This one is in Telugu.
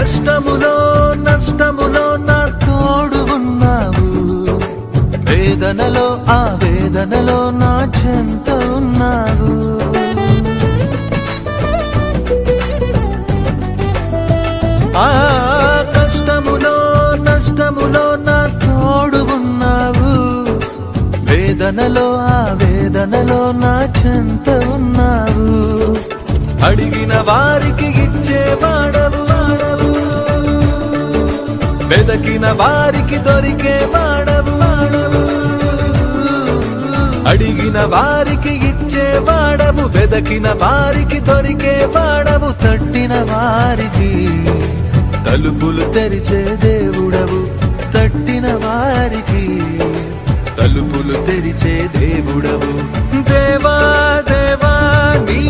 కష్టములో నష్టములో నా తోడు ఉన్నావు, వేదనలో ఆ వేదనలో నా చెంత ఉన్నావు. ఆ కష్టములో నష్టములో నా తోడు ఉన్నావు, వేదనలో ఆ వేదనలో నా చెంత ఉన్నావు. అడిగిన వారికి ఇచ్చేవాడవు, వెదకిన వారికి దొరికేవాడవు. అడిగిన వారికి ఇచ్చేవాడవు, వెదకిన వారికి దొరికేవాడవు. తట్టిన వారికి తలుపులు తెరిచే దేవుడవు, తట్టిన వారికి తలుపులు తెరిచే దేవుడవు. దేవా దేవా నీ